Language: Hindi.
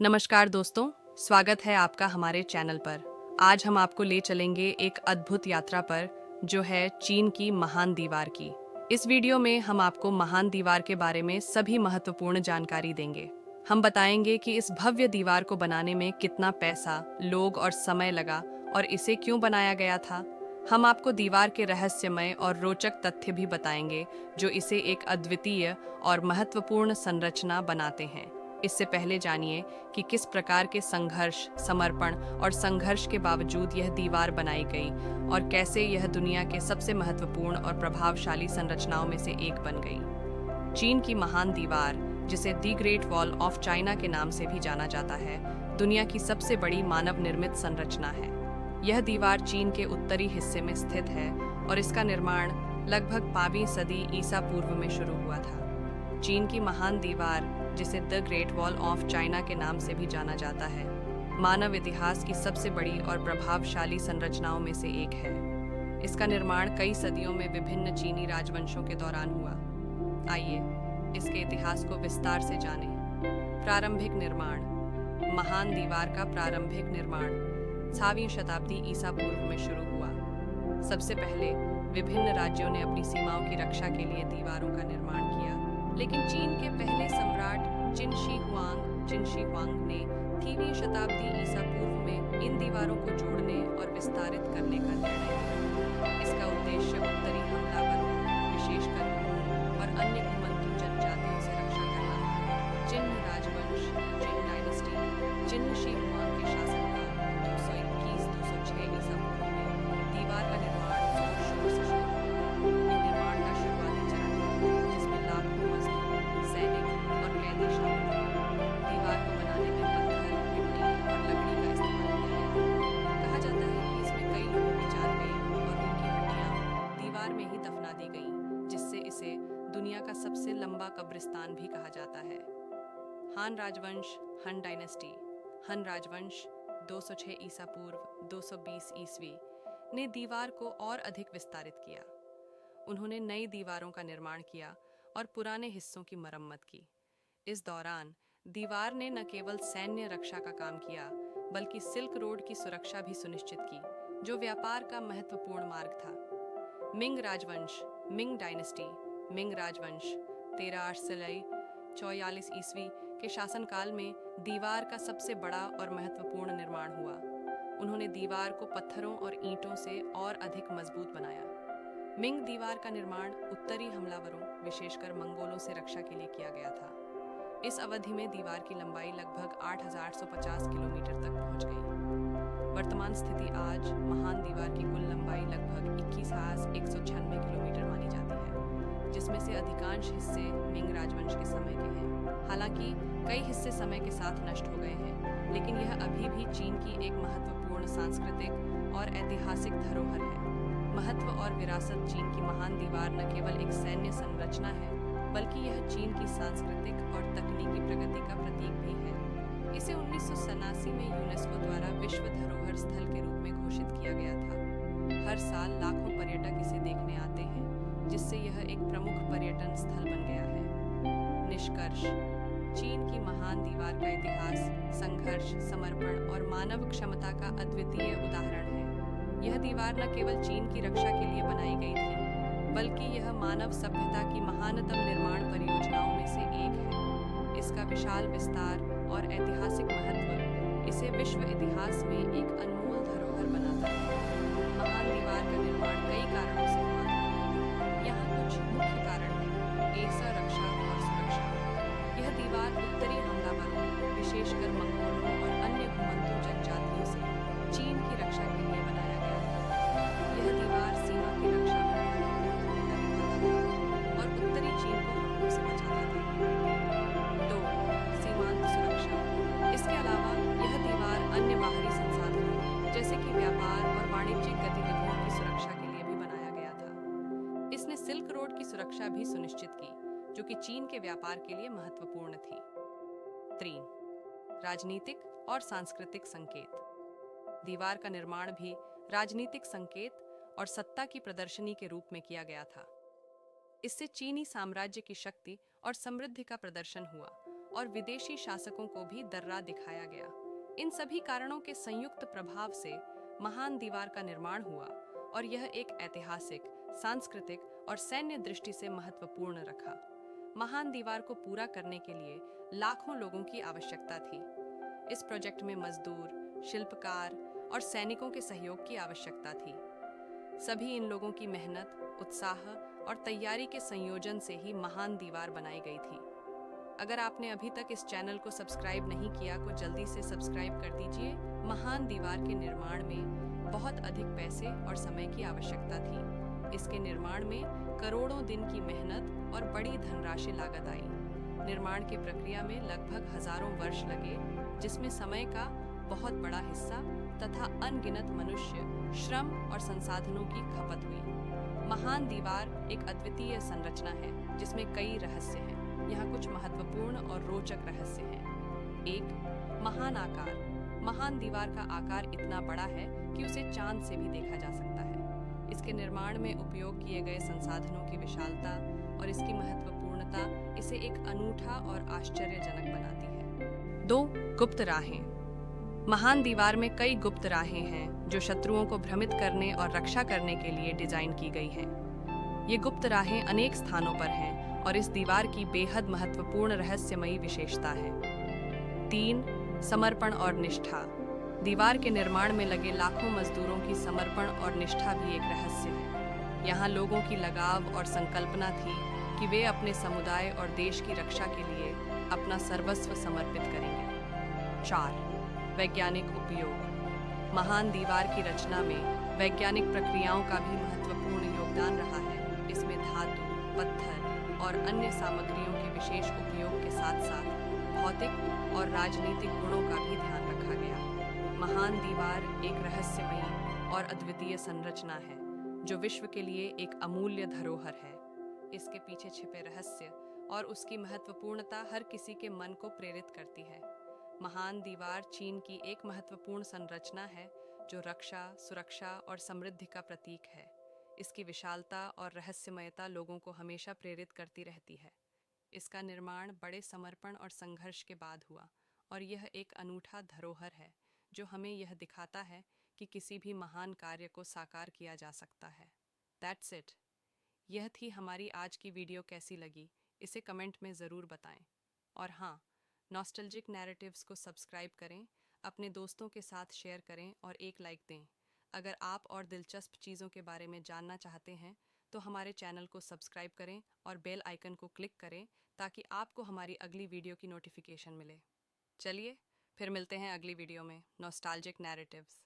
नमस्कार दोस्तों, स्वागत है आपका हमारे चैनल पर। आज हम आपको ले चलेंगे एक अद्भुत यात्रा पर, जो है चीन की महान दीवार की। इस वीडियो में हम आपको महान दीवार के बारे में सभी महत्वपूर्ण जानकारी देंगे। हम बताएंगे कि इस भव्य दीवार को बनाने में कितना पैसा, लोग और समय लगा और इसे क्यों बनाया गया था। हम आपको दीवार के रहस्यमय और रोचक तथ्य भी बताएंगे, जो इसे एक अद्वितीय और महत्वपूर्ण संरचना बनाते हैं। इससे पहले जानिए कि किस प्रकार के संघर्ष, समर्पण और संघर्ष के बावजूद यह दीवार बनाई गई और कैसे यह दुनिया के सबसे महत्वपूर्ण और प्रभावशाली संरचनाओं में से एक बन गई। चीन की महान दीवार, जिसे the great wall of China के नाम से भी जाना जाता है, दुनिया की सबसे बड़ी मानव निर्मित संरचना है। यह दीवार चीन के उत्तरी हिस्से में स्थित है और इसका निर्माण लगभग 5वीं सदी ईसा पूर्व में शुरू हुआ था। चीन की महान दीवार, जिसे the great wall of China के नाम से भी जाना जाता है, मानव इतिहास की सबसे बड़ी और प्रभावशाली संरचनाओं में से एक है। इसका निर्माण कई सदियों में विभिन्न चीनी राजवंशों के दौरान हुआ। आइए इसके इतिहास को विस्तार से जानें। प्रारंभिक निर्माण। महान दीवार का प्रारंभिक निर्माण 6वीं शताब्दी ईसा पूर्व में शुरू हुआ। सबसे पहले विभिन्न राज्यों ने अपनी सीमाओं की रक्षा के लिए दीवारों का निर्माण किया, लेकिन चीन के पहले सम्राट चिन शी हुआंग ने 3वीं शताब्दी ईसा पूर्व में इन दीवारों को जोड़ने और विस्तारित करने का निर्णय लिया। इसका उद्देश्य उत्तरी हमलावरों, विशेषकर हुन और अन्य घुमंतू जनजातियों से रक्षा करना था। चिन राजवंश, चिन डायनेस्टी, चिन शी हुआंग के शासनकाल 221-206 ईसा पूर्व में दीवार का निर्माण जोर शोर से शुरू हुआ। यह निर्माण का शुरुआती चरण था, जिसमें लाखों मजदूर, सैनिक और कैदी शामिल थे। दीवार को बनाने में पत्थर, मिट्टी और लकड़ी का इस्तेमाल किया गया। कहा जाता है कि इसमें कई लोगों की जान गई और उनकी हड्डियां दीवार में ही दफना दी गईं, जिससे इसे दुनिया का सबसे लंबा कब्रिस्तान भी कहा जाता है। हान राजवंश, हन डायनेस्टी। हन राजवंश 206 ईसा पूर्व 220 ईस्वी ने दीवार को और अधिक विस्तारित किया। उन्होंने नई दीवारों का निर्माण किया और पुराने हिस्सों की मरम्मत की। इस दौरान दीवार ने न केवल सैन्य रक्षा का काम किया, बल्कि सिल्क रोड की सुरक्षा भी सुनिश्चित की, जो व्यापार का महत्वपूर्ण मार्ग था। मिंग राजवंश, मिंग डायनेस्टी। मिंग राजवंश 1344 ईस्वी के शासनकाल में दीवार का सबसे बड़ा और महत्वपूर्ण निर्माण हुआ। उन्होंने दीवार को पत्थरों और ईंटों से और अधिक मजबूत बनाया। मिंग दीवार का निर्माण उत्तरी हमलावरों, विशेषकर मंगोलों से रक्षा के लिए किया गया था। इस अवधि में दीवार की लंबाई लगभग 8,850 किलोमीटर तक पहुंच गई। वर्तमान स्थिति आज महान दीवार की कुल लंबाई लगभग 21,196 किलोमीटर मानी जाती है, जिसमें से अधिकांश हिस्से मिंग राजवंश के समय के हैं। हालांकि कई हिस्से समय के साथ नष्ट हो गए हैं, लेकिन यह अभी भी चीन की एक महत्वपूर्ण सांस्कृतिक और ऐतिहासिक धरोहर है। महत्व और विरासत। चीन की महान दीवार न केवल एक सैन्य संरचना है, बल्कि यह चीन की सांस्कृतिक और तकनीकी प्रगति का प्रतीक भी है। इसे 1987 में यूनेस्को द्वारा विश्व धरोहर स्थल के रूप में घोषित किया गया था। हर साल लाखों पर्यटक इसे देखने आते हैं, जिससे यह एक प्रमुख पर्यटन स्थल बन गया है। निष्कर्ष। चीन की महान दीवार का इतिहास संघर्ष, समर्पण और मानव क्षमता का अद्वितीय उदाहरण है। यह दीवार न केवल चीन की रक्षा के लिए बनाई गई थी, बल्कि यह मानव सभ्यता की महानतम निर्माण परियोजनाओं में से एक है। इसका विशाल विस्तार और ऐतिहासिक महत्व इसे विश्व इतिहास में एक अनमोल धरोहर बनाता है। महान दीवार का निर्माण कई कारणों से हुआ था। यहाँ कुछ मुख्य कारण हैं। एक, संरक्षा और सुरक्षा। यह दीवार उत्तरी हमलावरों, विशेषकर मंगोलों और अन्य घुमंतू जनजातियों से चीन की रक्षा के लिए बनाया गया था। यह दीवार सीमा की रक्षा में महत्वपूर्ण भूमिका निभाता था और उत्तरी चीन को हमलों से बचाता था। 2, सीमांत सुरक्षा। इसके अलावा यह दीवार अन्य बाहरी संसाधनों, जैसे कि व्यापार और वाणिज्यिक गतिविधियों की सुरक्षा के लिए भी बनाया गया था। इसने सिल्क रोड की सुरक्षा भी सुनिश्चित की, जो कि चीन के व्यापार के लिए महत्वपूर्ण थी। 3, राजनीतिक और सांस्कृतिक संकेत। दीवार का निर्माण भी राजनीतिक संकेत और सत्ता की प्रदर्शनी के रूप में किया गया था। इससे चीनी साम्राज्य की शक्ति और समृद्धि का प्रदर्शन हुआ और विदेशी शासकों को भी दर्रा दिखाया गया। इन सभी कारणों के संयुक्त प्रभाव से महान दीवार का निर्माण हुआ और यह एक ऐतिहासिक, सांस्कृतिक और सैन्य दृष्टि से महत्वपूर्ण रखा। महान दीवार को पूरा करने के लिए लाखों लोगों की आवश्यकता थी। इस प्रोजेक्ट में मजदूर, शिल्पकार और सैनिकों के सहयोग की आवश्यकता थी। सभी इन लोगों की मेहनत, उत्साह और तैयारी के संयोजन से ही महान दीवार बनाई गई थी। अगर आपने अभी तक इस चैनल को सब्सक्राइब नहीं किया तो जल्दी से सब्सक्राइब कर दीजिए। महान दीवार के निर्माण में बहुत अधिक पैसे और समय की आवश्यकता थी। इसके निर्माण में करोड़ों दिन की मेहनत और बड़ी धनराशि लागत आई। निर्माण की प्रक्रिया में लगभग हजारों वर्ष लगे, जिसमें समय का बहुत बड़ा हिस्सा तथा अनगिनत मनुष्य, श्रम और संसाधनों की खपत हुई। महान दीवार एक अद्वितीय संरचना है जिसमें कई रहस्य हैं। यहाँ कुछ महत्वपूर्ण और रोचक रहस्य हैं। 1. महान आकार। महान दीवार का आकार इतना बड़ा है कि उसे चांद से भी देखा जा सकता है। इसके निर्माण में उपयोग किए गए संसाधनों की विशालता और इसकी महत्वपूर्णता इसे एक अनूठा और आश्चर्यजनक बनाती है। 2. गुप्त राहें। महान दीवार में कई गुप्त राहें हैं जो शत्रुओं को भ्रमित करने और रक्षा करने के लिए डिजाइन की गई हैं। ये गुप्त राहें अनेक स्थानों पर हैं और इस दीवार की बेहद महत्वपूर्ण रहस्यमयी विशेषता है। 3. समर्पण और निष्ठा। दीवार के निर्माण में लगे लाखों मजदूरों की समर्पण और निष्ठा भी एक रहस्य है। यहाँ लोगों की लगाव और संकल्पना थी कि वे अपने समुदाय और देश की रक्षा के लिए अपना सर्वस्व समर्पित करेंगे। 4. वैज्ञानिक उपयोग। महान दीवार की रचना में वैज्ञानिक प्रक्रियाओं का भी महत्वपूर्ण योगदान रहा है। इसमें धातु, पत्थर और अन्य सामग्रियों के विशेष उपयोग के साथ साथ भौतिक और राजनीतिक गुणों का भी ध्यान रखा गया। महान दीवार एक रहस्यमयी और अद्वितीय संरचना है जो विश्व के लिए एक अमूल्य धरोहर है। इसके पीछे छिपे रहस्य और उसकी महत्वपूर्णता हर किसी के मन को प्रेरित करती है। महान दीवार चीन की एक महत्वपूर्ण संरचना है जो रक्षा, सुरक्षा और समृद्धि का प्रतीक है। इसकी विशालता और रहस्यमयता लोगों को हमेशा प्रेरित करती रहती है। इसका निर्माण बड़े समर्पण और संघर्ष के बाद हुआ और यह एक अनूठा धरोहर है जो हमें यह दिखाता है कि किसी भी महान कार्य को साकार किया जा सकता है। That's it। यह थी हमारी आज की वीडियो। कैसी लगी इसे कमेंट में ज़रूर बताएं। और हाँ, नॉस्टैल्जिक नैरेटिव्स को सब्सक्राइब करें, अपने दोस्तों के साथ शेयर करें और एक लाइक दें। अगर आप और दिलचस्प चीज़ों के बारे में जानना चाहते हैं तो हमारे चैनल को सब्सक्राइब करें और बेल आइकन को क्लिक करें ताकि आपको हमारी अगली वीडियो की नोटिफिकेशन मिले। चलिए फिर मिलते हैं अगली वीडियो में। Nostalgic narratives.